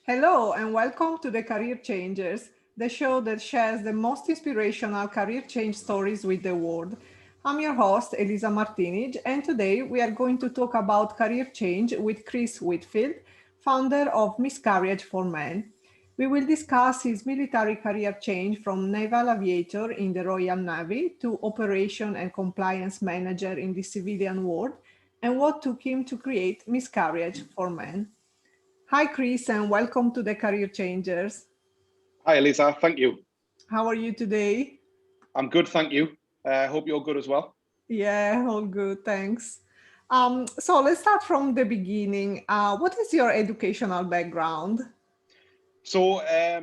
Hello and welcome to the Career Changers, the show that shares the most inspirational career change stories with the world. I'm your host, Elisa Martinez, and today we are going to talk about career change with Chris Whitfield, founder of Miscarriage for Men. We will discuss his military career change from naval aviator in the Royal Navy to operation and compliance manager in the civilian world, and what took him to create Miscarriage for Men. Hi, Chris, and welcome to the Career Changers. Hi, Elisa. Thank you. How are you today? I'm good, thank you. Hope you're good as well. Yeah, all good, thanks. So let's start from the beginning. What is your educational background? I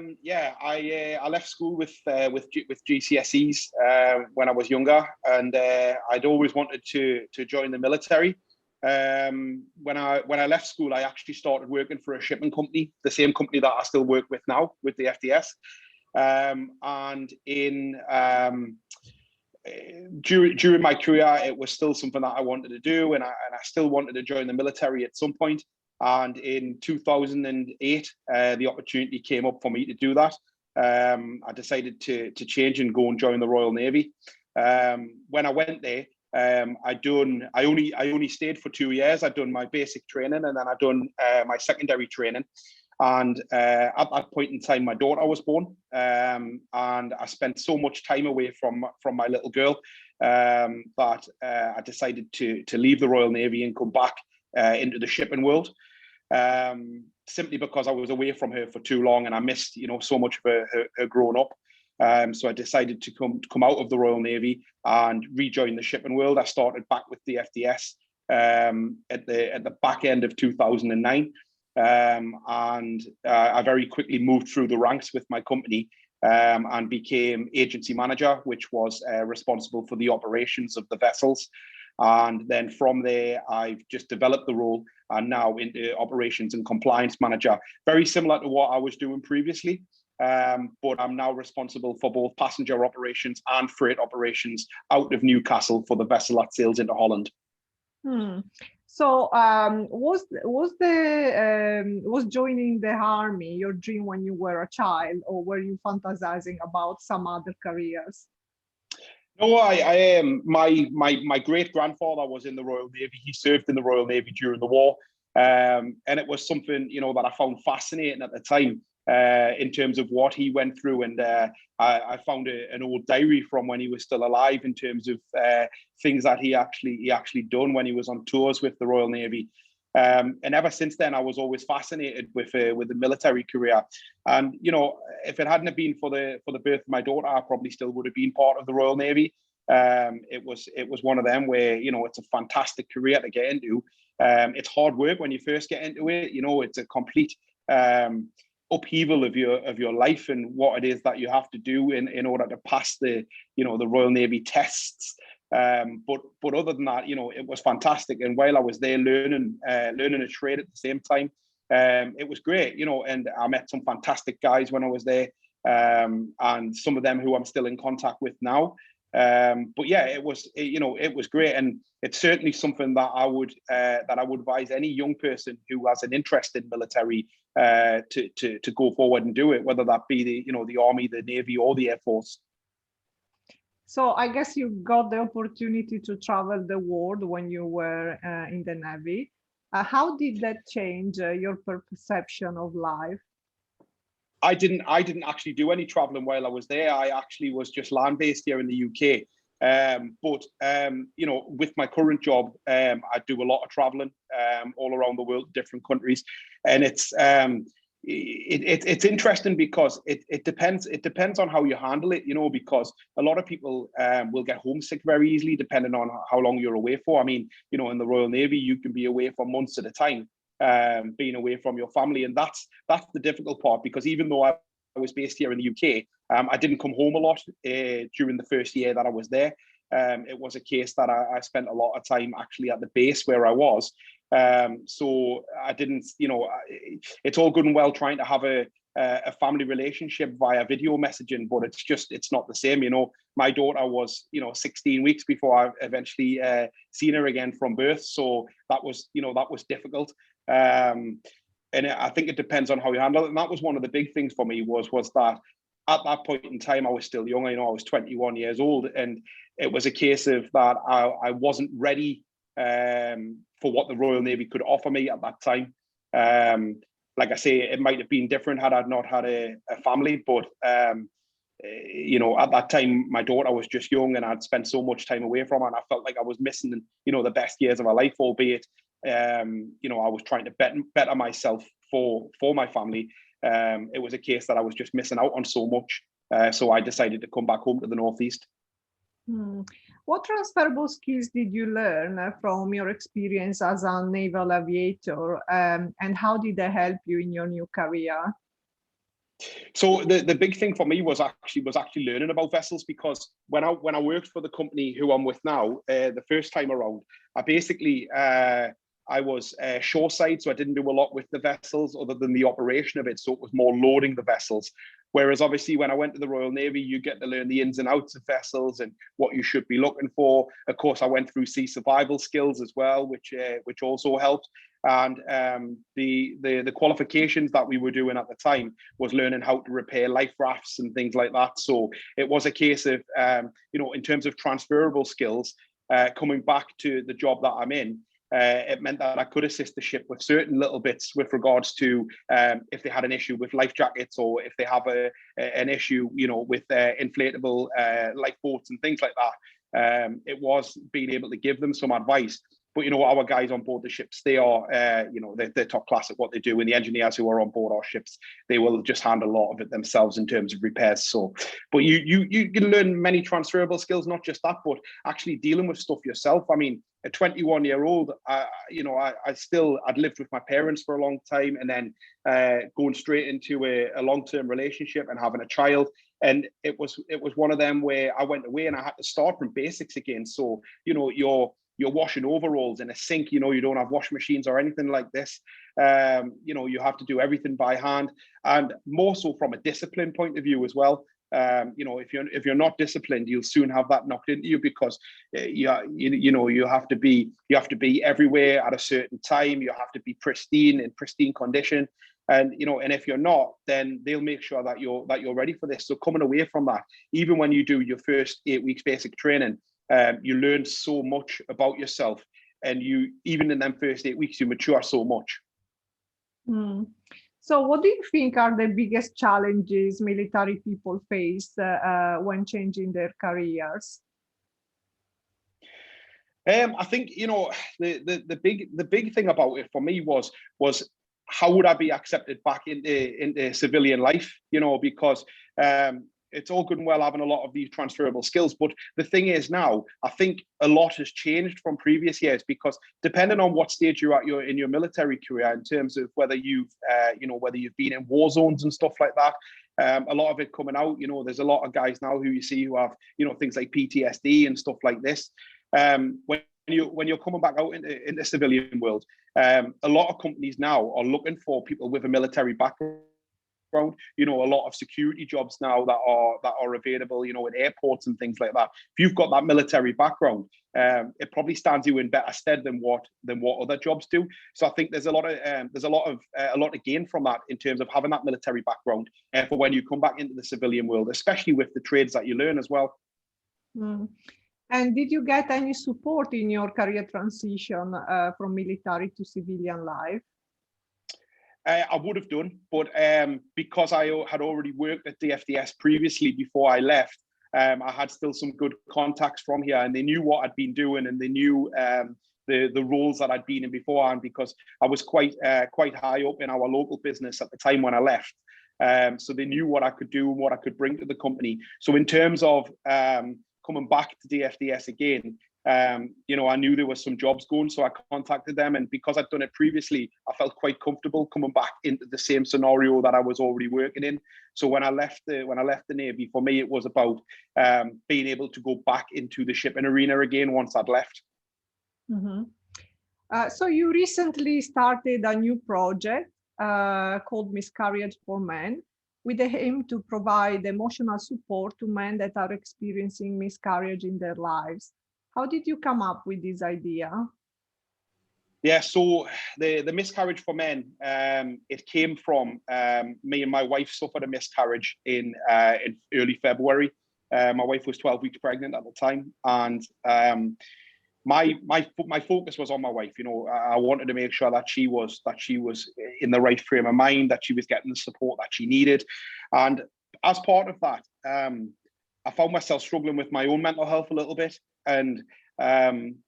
left school with GCSEs when I was younger, and I'd always wanted to join the military. When I left school, I actually started working for a shipping company, the same company that I still work with now, with the FDS. And in during my career, it was still something that I wanted to do, and I still wanted to join the military at some point. And in 2008, the opportunity came up for me to do that. I decided to change and go and join the Royal Navy. When I went there, I only stayed for 2 years. I'd done my basic training, and then I'd done my secondary training. And at that point in time, my daughter was born, and I spent so much time away from my little girl that I decided to leave the Royal Navy and come back into the shipping world. Simply because I was away from her for too long, and I missed, so much of her growing up. So I decided to come out of the Royal Navy and rejoin the shipping world. I started back with the FDS at the back end of 2009. I very quickly moved through the ranks with my company and became agency manager, which was responsible for the operations of the vessels. And then from there, I've just developed the role and now into operations and compliance manager, very similar to what I was doing previously. But I'm now responsible for both passenger operations and freight operations out of Newcastle for the vessel that sails into Holland. Hmm. So, was joining the army your dream when you were a child, or were you fantasizing about some other careers? No, I am. My great grandfather was in the Royal Navy. He served in the Royal Navy during the war, and it was something that I found fascinating at the time. In terms of what he went through, and I found an old diary from when he was still alive in terms of things that he actually done when he was on tours with the Royal Navy. And ever since then, I was always fascinated with the military career. And if it hadn't have been for the birth of my daughter, I probably still would have been part of the Royal Navy. It was one of them where it's a fantastic career to get into. It's hard work when you first get into it. It's a complete upheaval of your life and what it is that you have to do in order to pass the Royal Navy tests. But other than that, it was fantastic. And while I was there learning a trade at the same time, it was great, and I met some fantastic guys when I was there, and some of them who I'm still in contact with now. But yeah, it was great, and it's certainly something that I would advise any young person who has an interest in military to go forward and do it, whether that be the Army, the Navy, or the Air Force. So I guess you got the opportunity to travel the world when you were in the Navy. How did that change your perception of life? I didn't actually do any traveling while I was there. I actually was just land based here in the UK. But with my current job, I do a lot of traveling all around the world, different countries, and it's interesting because it depends on how you handle it, because a lot of people will get homesick very easily depending on how long you're away for. I mean, in the Royal Navy, you can be away for months at a time, being away from your family, and that's the difficult part, because even though I was based here in the UK, I didn't come home a lot during the first year that I was there. It was a case that I spent a lot of time actually at the base where I was. So I didn't, it's all good and well trying to have a family relationship via video messaging, but it's not the same. My daughter was 16 weeks before I eventually seen her again from birth, so that was difficult. and I think it depends on how you handle it. And that was one of the big things for me was that at that point in time, I was still young. I was 21 years old, and it was a case of that I wasn't ready for what the Royal Navy could offer me at that time. Like I say, it might have been different had I not had a family, but at that time, my daughter was just young, and I'd spent so much time away from her, and I felt like I was missing, the best years of my life. Albeit, I was trying to better myself for my family. It was a case that I was just missing out on so much. So I decided to come back home to the Northeast. What transferable skills did you learn from your experience as a naval aviator, and how did they help you in your new career? So the big thing for me was actually learning about vessels, because when I worked for the company who I'm with now, the first time around, I was shoreside, so I didn't do a lot with the vessels other than the operation of it. So it was more loading the vessels. Whereas obviously when I went to the Royal Navy, you get to learn the ins and outs of vessels and what you should be looking for. Of course, I went through sea survival skills as well, which also helped. And the qualifications that we were doing at the time was learning how to repair life rafts and things like that. So it was a case of, in terms of transferable skills, coming back to the job that I'm in, it meant that I could assist the ship with certain little bits with regards to if they had an issue with life jackets, or if they have an issue, with inflatable lifeboats and things like that. It was being able to give them some advice. But our guys on board the ships, they are they're top class at what they do, and the engineers who are on board our ships, they will just handle a lot of it themselves in terms of repairs. So, but you can learn many transferable skills, not just that, but actually dealing with stuff yourself. I mean, a 21-year-old, I'd lived with my parents for a long time, and then going straight into a long-term relationship and having a child. And it was one of them where I went away and I had to start from basics again. So, you're washing overalls in a sink, you don't have wash machines or anything like this. You have to do everything by hand, and more so from a discipline point of view as well. If you're not disciplined, you'll soon have that knocked into you, because you have to be everywhere at a certain time. You have to be in pristine condition. And and if you're not, then they'll make sure that you're ready for this. So coming away from that, even when you do your first 8 weeks basic training, you learn so much about yourself, and even in them first 8 weeks, you mature so much. So what do you think are the biggest challenges military people face when changing their careers? I think the big thing about it for me was how would I be accepted back into civilian life? Because it's all good and well having a lot of these transferable skills, but the thing is now, I think a lot has changed from previous years, because depending on what stage you're at in your military career, in terms of whether you've been in war zones and stuff like that, a lot of it coming out, there's a lot of guys now who you see who have, things like PTSD and stuff like this. When you're coming back out into the civilian world, a lot of companies now are looking for people with a military background. A lot of security jobs now that are available, in airports and things like that. If you've got that military background, it probably stands you in better stead than what other jobs do. So I think there's a lot to gain from that, in terms of having that military background for when you come back into the civilian world, especially with the trades that you learn as well. And did you get any support in your career transition from military to civilian life? I would have done, but because I had already worked at the FDS previously before I left, I had still some good contacts from here, and they knew what I'd been doing, and they knew the roles that I'd been in beforehand, because I was quite high up in our local business at the time when I left. So they knew what I could do and what I could bring to the company. So in terms of coming back to the FDS again, I knew there was some jobs going, so I contacted them, and because I'd done it previously, I felt quite comfortable coming back into the same scenario that I was already working in. So when I left the Navy, for me, it was about being able to go back into the shipping arena again once I'd left. So you recently started a new project called Miscarriage for Men, with the aim to provide emotional support to men that are experiencing miscarriage in their lives. How did you come up with this idea? Yeah, so the miscarriage for men, it came from me and my wife suffered a miscarriage in early February. My wife was 12 weeks pregnant at the time, and my focus was on my wife. You know, I wanted to make sure that she was in the right frame of mind, that she was getting the support that she needed, and as part of that, I found myself struggling with my own mental health a little bit. And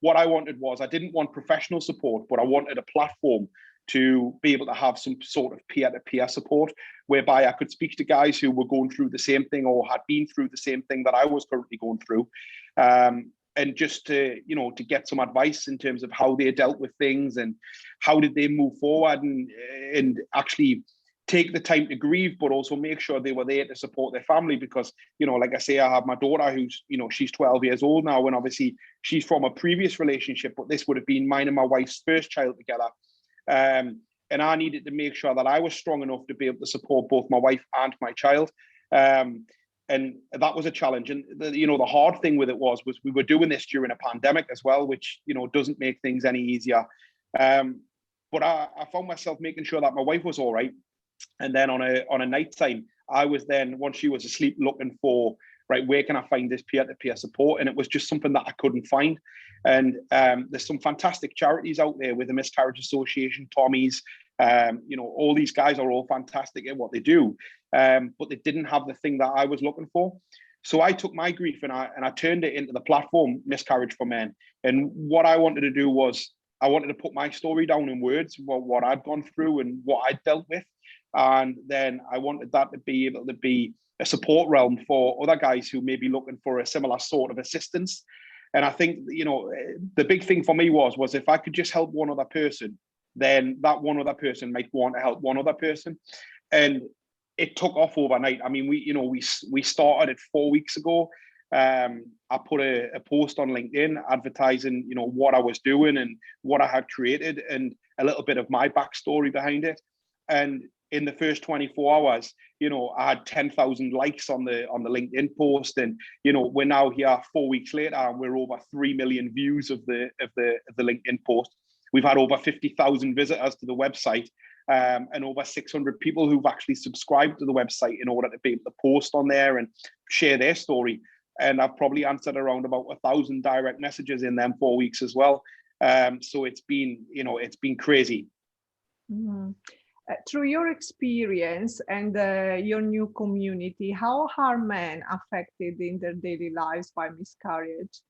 what I wanted was, I didn't want professional support, but I wanted a platform to be able to have some sort of peer-to-peer support, whereby I could speak to guys who were going through the same thing or had been through the same thing that I was currently going through. And just to, you know, to get some advice in terms of how they dealt with things and how did they move forward, and actually take the time to grieve, but also make sure they were there to support their family. Because, you know, like I say, I have my daughter who's, you know, she's 12 years old now, and obviously she's from a previous relationship, but this would have been mine and my wife's first child together. And I needed to make sure that I was strong enough to be able to support both my wife and my child. And that was a challenge. And you know, the hard thing with it was we were doing this during a pandemic as well, which, you know, doesn't make things any easier. But I found myself making sure that my wife was all right. And then on a night time, I was then, once she was asleep, looking for, right, where can I find this peer-to-peer support? And it was just something that I couldn't find. And there's some fantastic charities out there with the Miscarriage Association, Tommy's, you know, all these guys are all fantastic at what they do, but they didn't have the thing that I was looking for. So I took my grief and I turned it into the platform Miscarriage for Men. And what I wanted to do was, I wanted to put my story down in words, what I'd gone through and what I'd dealt with. And then I wanted that to be able to be a support realm for other guys who may be looking for a similar sort of assistance. And I think, you know, the big thing for me was if I could just help one other person, then that one other person might want to help one other person. And it took off overnight. I mean, we started it 4 weeks ago. I put a post on LinkedIn advertising, you know, what I was doing and what I had created and a little bit of my backstory behind it. And in the first 24 hours, you know, I had 10,000 likes on the LinkedIn post, and you know, we're now here 4 weeks later, and we're over 3 million views of the LinkedIn post. We've had over 50,000 visitors to the website, and over 600 people who've actually subscribed to the website in order to be able to post on there and share their story. And I've probably answered around about 1,000 direct messages in them 4 weeks as well. So it's been, you know, it's been crazy. Mm-hmm. Through your experience and your new community, how are men affected in their daily lives by miscarriage?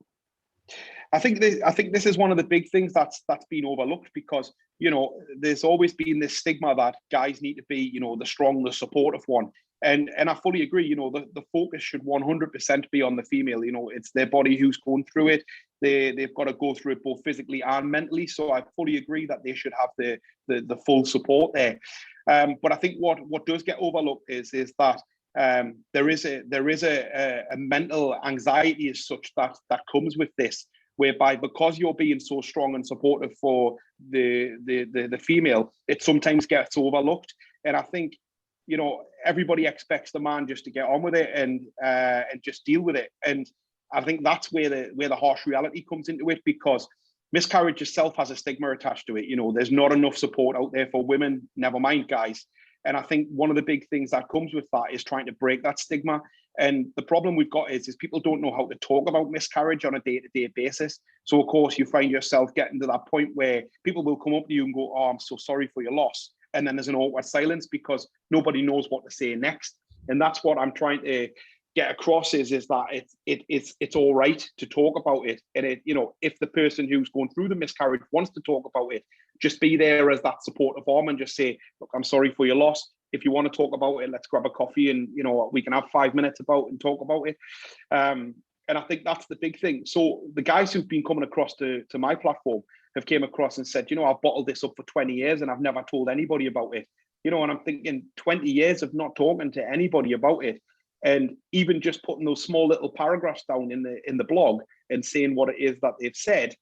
I think this is one of the big things that's been overlooked, because, you know, there's always been this stigma that guys need to be, you know, the strong, the supportive one. And I fully agree, you know, the focus should 100% be on the female. You know, it's their body who's going through it. They've got to go through it both physically and mentally. So I fully agree that they should have the full support there. But I think what does get overlooked is that there is a mental anxiety as such that comes with this, whereby because you're being so strong and supportive for the female, it sometimes gets overlooked. And I think, you know, everybody expects the man just to get on with it and just deal with it. And I think that's where the harsh reality comes into it, because miscarriage itself has a stigma attached to it. You know, there's not enough support out there for women, never mind guys. And I think one of the big things that comes with that is trying to break that stigma. And the problem we've got is people don't know how to talk about miscarriage on a day-to-day basis. So of course you find yourself getting to that point where people will come up to you and go, "Oh, I'm so sorry for your loss." And then there's an awkward silence because nobody knows what to say next. And that's what I'm trying to get across is that it's all right to talk about it. And it, you know, if the person who's going through the miscarriage wants to talk about it, just be there as that supportive arm and just say, "Look, I'm sorry for your loss. If you want to talk about it, let's grab a coffee and, you know, we can have 5 minutes about and talk about it." And I think that's the big thing. So the guys who've been coming across to my platform have came across and said, "You know, I've bottled this up for 20 years and I've never told anybody about it." You know, and I'm thinking 20 years of not talking to anybody about it. And even just putting those small little paragraphs down in the blog and saying what it is that they've said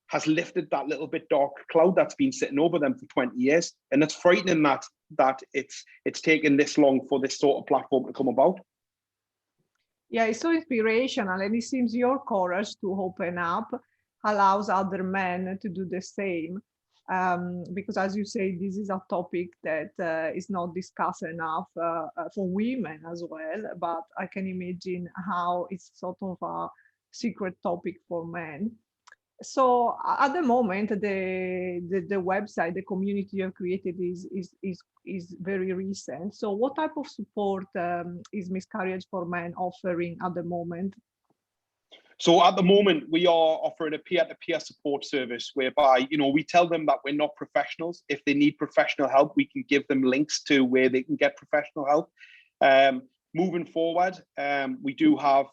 has lifted that little bit dark cloud that's been sitting over them for 20 years. And it's frightening that it's taken this long for this sort of platform to come about. Yeah, it's so inspirational, and it seems your courage to open up allows other men to do the same. because as you say, this is a topic that is not discussed enough for women as well, but I can imagine how it's sort of a secret topic for men. So at the moment, the website, the community you have created is very recent. So what type of support is Miscarriage for Men offering at the moment? So at the moment, we are offering a peer-to-peer support service whereby, we tell them that we're not professionals. If they need professional help, we can give them links to where they can get professional help. Moving forward, we do have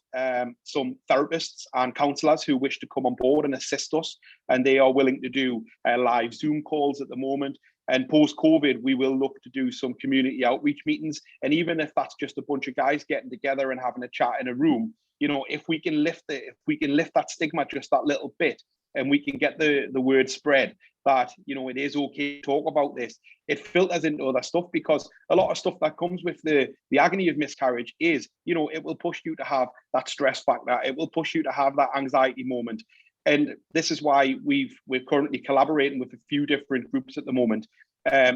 some therapists and counsellors who wish to come on board and assist us, and they are willing to do live Zoom calls at the moment. And post-COVID, we will look to do some community outreach meetings. And even if that's just a bunch of guys getting together and having a chat in a room, if we can lift that stigma just that little bit, and we can get the word spread that it is okay to talk about this, it filters into other stuff, because a lot of stuff that comes with the agony of miscarriage is it will push you to have that stress factor, it will push you to have that anxiety moment. And this is why we're currently collaborating with a few different groups at the moment,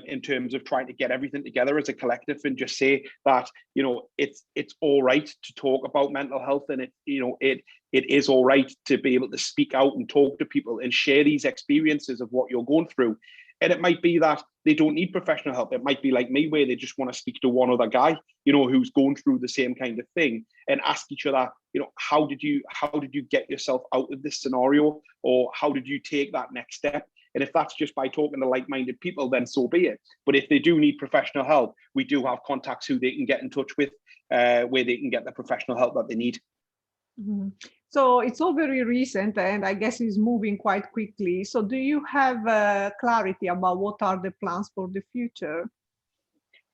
in terms of trying to get everything together as a collective and just say that it's all right to talk about mental health, and it is all right to be able to speak out and talk to people and share these experiences of what you're going through. And it might be that they don't need professional help. It might be like me, where they just want to speak to one other guy, who's going through the same kind of thing, and ask each other, how did you get yourself out of this scenario, or how did you take that next step? And if that's just by talking to like-minded people, then so be it. But if they do need professional help, we do have contacts who they can get in touch with, where they can get the professional help that they need. Mm-hmm. So it's all very recent, and I guess it's moving quite quickly. So do you have clarity about what are the plans for the future?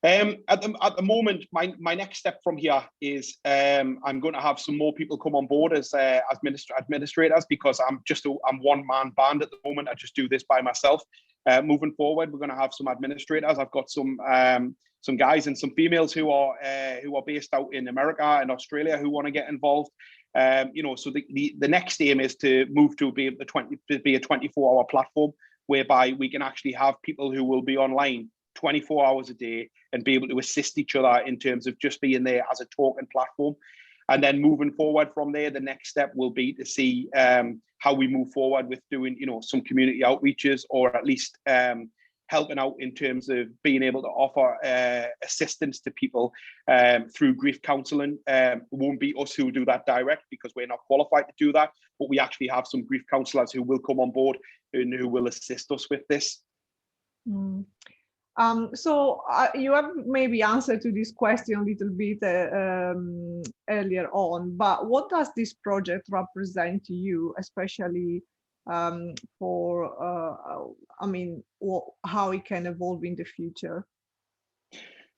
At the moment, my next step from here is I'm going to have some more people come on board as administrators, because I'm one-man band at the moment. I just do this by myself. Moving forward, we're going to have some administrators. I've got some guys and some females who are based out in America and Australia who want to get involved. So the next aim is to move to be a 24-hour platform whereby we can actually have people who will be online 24 hours a day and be able to assist each other in terms of just being there as a talking platform. And then moving forward from there, the next step will be to see how we move forward with doing, some community outreaches, or at least helping out in terms of being able to offer assistance to people through grief counselling. It won't be us who do that direct, because we're not qualified to do that, but we actually have some grief counsellors who will come on board and who will assist us with this. Mm. So you have maybe answered to this question a little bit earlier on, but what does this project represent to you, especially for, how it can evolve in the future?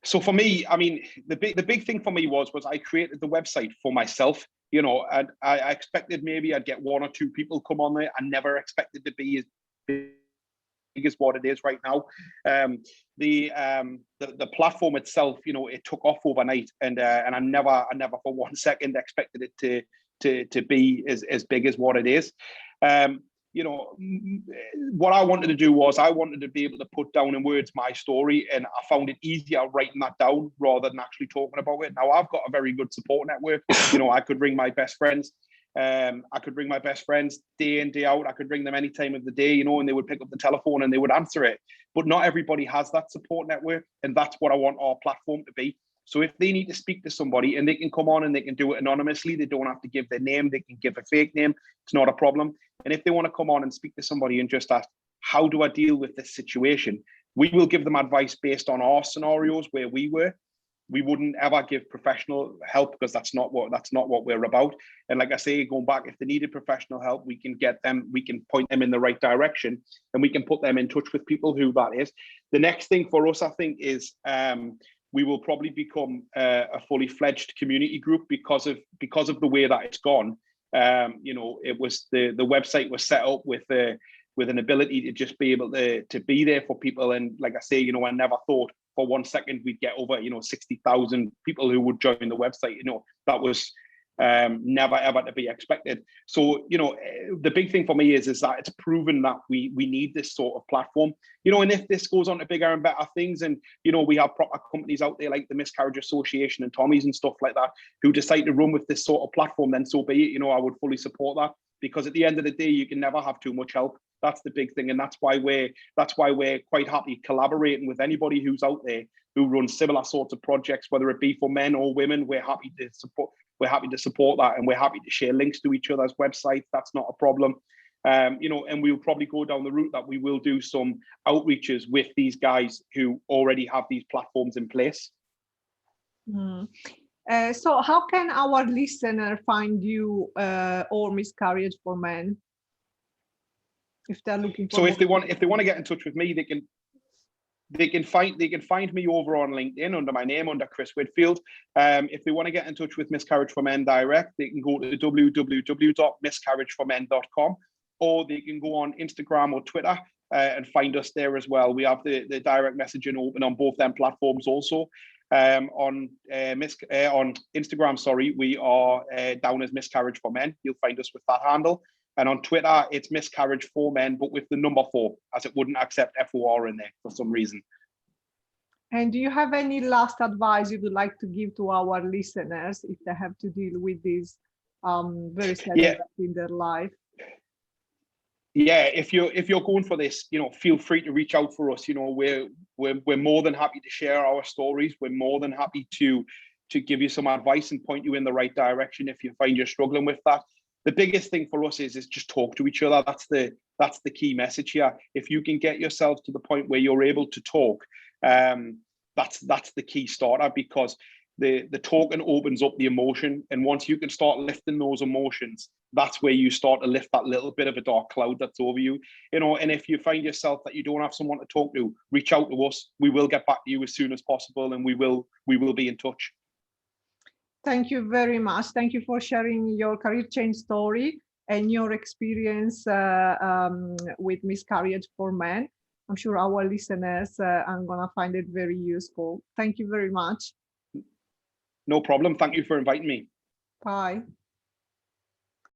So for me, the big thing for me was I created the website for myself, and I expected maybe I'd get one or two people come on there. I never expected to be as big as what it is right now. The platform itself, it took off overnight, and I never for 1 second expected it to be as big as what it is. What I wanted to do was I wanted to be able to put down in words my story, and I found it easier writing that down rather than actually talking about it. Now I've got a very good support network. I could ring my best friends. Day in, day out. I could ring them any time of the day, and they would pick up the telephone and they would answer it. But not everybody has that support network, and that's what I want our platform to be. So if they need to speak to somebody, and they can come on and they can do it anonymously, they don't have to give their name, they can give a fake name, it's not a problem. And if they want to come on and speak to somebody and just ask, how do I deal with this situation? We will give them advice based on our scenarios where we were. We wouldn't ever give professional help, because that's not what we're about. And like I say, going back, if they needed professional help, we can point them in the right direction, and we can put them in touch with people who that is. The next thing for us, I think, is we will probably become a fully fledged community group because of the way that it's gone. It was the website was set up with an ability to just be able to be there for people. And like I say, I never thought for 1 second we'd get over 60,000 people who would join the website. That was never ever to be expected. So, you know, the big thing for me is that it's proven that we need this sort of platform, you know, and if this goes on to bigger and better things, and, you know, we have proper companies out there like the Miscarriage Association and Tommy's and stuff like that, who decide to run with this sort of platform, then so be it. You know, I would fully support that, because at the end of the day, you can never have too much help. That's the big thing. And that's why we're quite happy collaborating with anybody who's out there who runs similar sorts of projects, whether it be for men or women. We're happy to support that, and we're happy to share links to each other's websites. That's not a problem. You know, and we'll probably go down the route that we will do some outreaches with these guys who already have these platforms in place. So how can our listener find you or Miscarriage for Men if they're looking for? So if they want to get in touch with me, they can find me over on LinkedIn under my name, under Chris Whitfield. If they want to get in touch with Miscarriage for Men direct, they can go to www.miscarriageformen.com, or they can go on Instagram or Twitter and find us there as well. We have the direct messaging open on both them platforms also. On Instagram, sorry, we are down as Miscarriage for Men. You'll find us with that handle. And on Twitter, it's Miscarriage for Men, but with the number 4, as it wouldn't accept FOR in there for some reason. And do you have any last advice you would like to give to our listeners if they have to deal with this very sad event in their life? Yeah, if you're going for this, you know, feel free to reach out for us. You know, we're more than happy to share our stories. We're more than happy to give you some advice and point you in the right direction if you find you're struggling with that. The biggest thing for us is just talk to each other. That's the key message here. If you can get yourself to the point where you're able to talk, that's the key starter, because the talking opens up the emotion, and once you can start lifting those emotions, that's where you start to lift that little bit of a dark cloud that's over you. You know, and if you find yourself that you don't have someone to talk to, reach out to us. We will get back to you as soon as possible, and we will be in touch. Thank you very much. Thank you for sharing your career change story and your experience with Miscarriage for Men. I'm sure our listeners are going to find it very useful. Thank you very much. No problem. Thank you for inviting me. Bye.